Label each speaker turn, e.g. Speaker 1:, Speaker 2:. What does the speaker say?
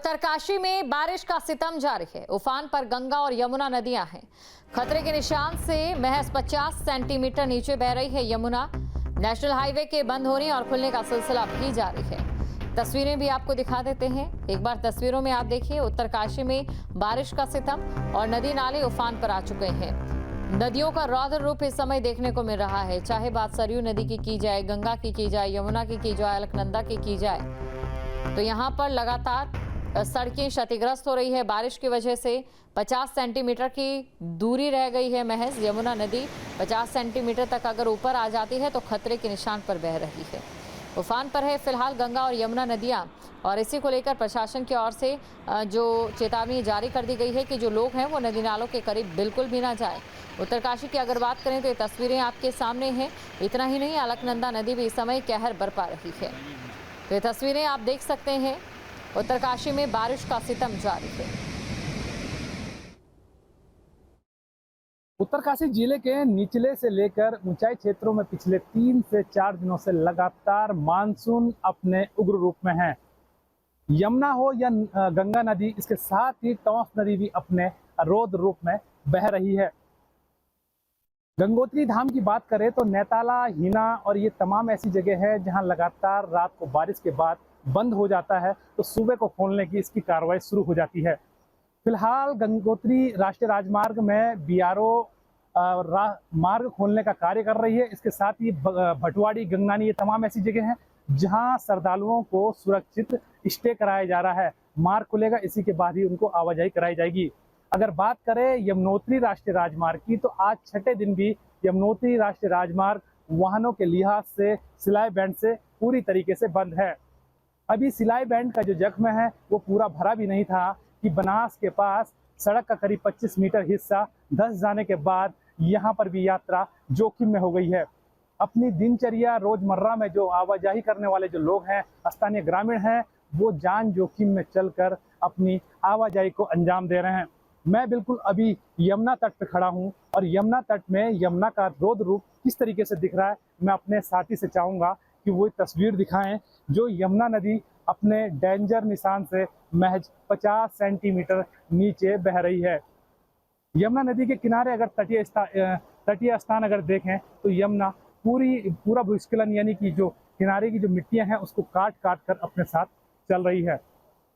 Speaker 1: उत्तरकाशी में बारिश का सितम जारी है। उफान पर गंगा और यमुना नदियां हैं। खतरे के निशान से महज 50 सेंटीमीटर नीचे बह रही है यमुना। नेशनल हाईवे के बंद होने और खुलने का सिलसिला भी जारी है। तस्वीरें भी आपको दिखा देते हैं। एक बार तस्वीरों में आप देखिए, उत्तरकाशी में बारिश का सितम और नदी नाले उफान पर आ चुके हैं। नदियों का रौद्र रूप इस समय देखने को मिल रहा है। चाहे बात सरयू नदी की जाए, गंगा की जाए, यमुना की जाए, अलकनंदा की जाए, तो यहाँ पर लगातार सड़कें क्षतिग्रस्त हो रही है। बारिश की वजह से 50 सेंटीमीटर की दूरी रह गई है महज। यमुना नदी 50 सेंटीमीटर तक अगर ऊपर आ जाती है तो खतरे के निशान पर बह रही है। उफान पर है फिलहाल गंगा और यमुना नदियां, और इसी को लेकर प्रशासन की ओर से जो चेतावनी जारी कर दी गई है कि जो लोग हैं वो नदी नालों के करीब बिल्कुल भी ना जाए। उत्तरकाशी की अगर बात करें तो ये तस्वीरें आपके सामने हैं। इतना ही नहीं, अलकनंदा नदी भी इस समय कहर बरपा रही है। तो ये तस्वीरें आप देख सकते हैं। उत्तरकाशी में बारिश का सितम जारी है।
Speaker 2: उत्तरकाशी जिले के निचले से लेकर ऊंचाई क्षेत्रों में पिछले 3 से 4 दिनों से लगातार मानसून अपने उग्र रूप में है। यमुना हो या गंगा नदी, इसके साथ ही टॉन्स नदी भी अपने रौद्र रूप में बह रही है। गंगोत्री धाम की बात करें तो नेताला, हिना और ये तमाम ऐसी जगह है जहां लगातार रात को बारिश के बाद बंद हो जाता है, तो सुबह को खोलने की इसकी कार्रवाई शुरू हो जाती है। फिलहाल गंगोत्री राष्ट्रीय राजमार्ग में बीआरओ मार्ग खोलने का कार्य कर रही है। इसके साथ ही भटवाड़ी, गंगनानी, ये तमाम ऐसी जगह हैं जहां श्रद्धालुओं को सुरक्षित स्टे कराया जा रहा है। मार्ग खुलेगा, इसी के बाद ही उनको आवाजाही कराई जाएगी। अगर बात करें यमुनोत्री राष्ट्रीय राजमार्ग की, तो आज छठे दिन भी यमुनोत्री राष्ट्रीय राजमार्ग वाहनों के लिहाज से सिलाई बैंड से पूरी तरीके से बंद है। अभी सिलाई बैंड का जो जख्म है वो पूरा भरा भी नहीं था कि बनास के पास सड़क का करीब 25 मीटर हिस्सा धंस जाने के बाद यहाँ पर भी यात्रा जोखिम में हो गई है। अपनी दिनचर्या रोजमर्रा में जो आवाजाही करने वाले जो लोग हैं, स्थानीय ग्रामीण हैं, वो जान जोखिम में चलकर अपनी आवाजाही को अंजाम दे रहे हैं। मैं बिल्कुल अभी यमुना तट पे खड़ा हूँ और यमुना तट में यमुना का रौद्र रूप किस तरीके से दिख रहा है, मैं अपने साथी से चाहूँगा कि वो तस्वीर दिखाएं जो यमुना नदी अपने डेंजर निशान से महज 50 सेंटीमीटर नीचे बह रही है। यमुना नदी के किनारे अगर तटीय स्थान अगर देखें तो यमुना पूरा भूस्खलन यानी कि जो किनारे की जो मिट्टियां हैं उसको काट काट कर अपने साथ चल रही है।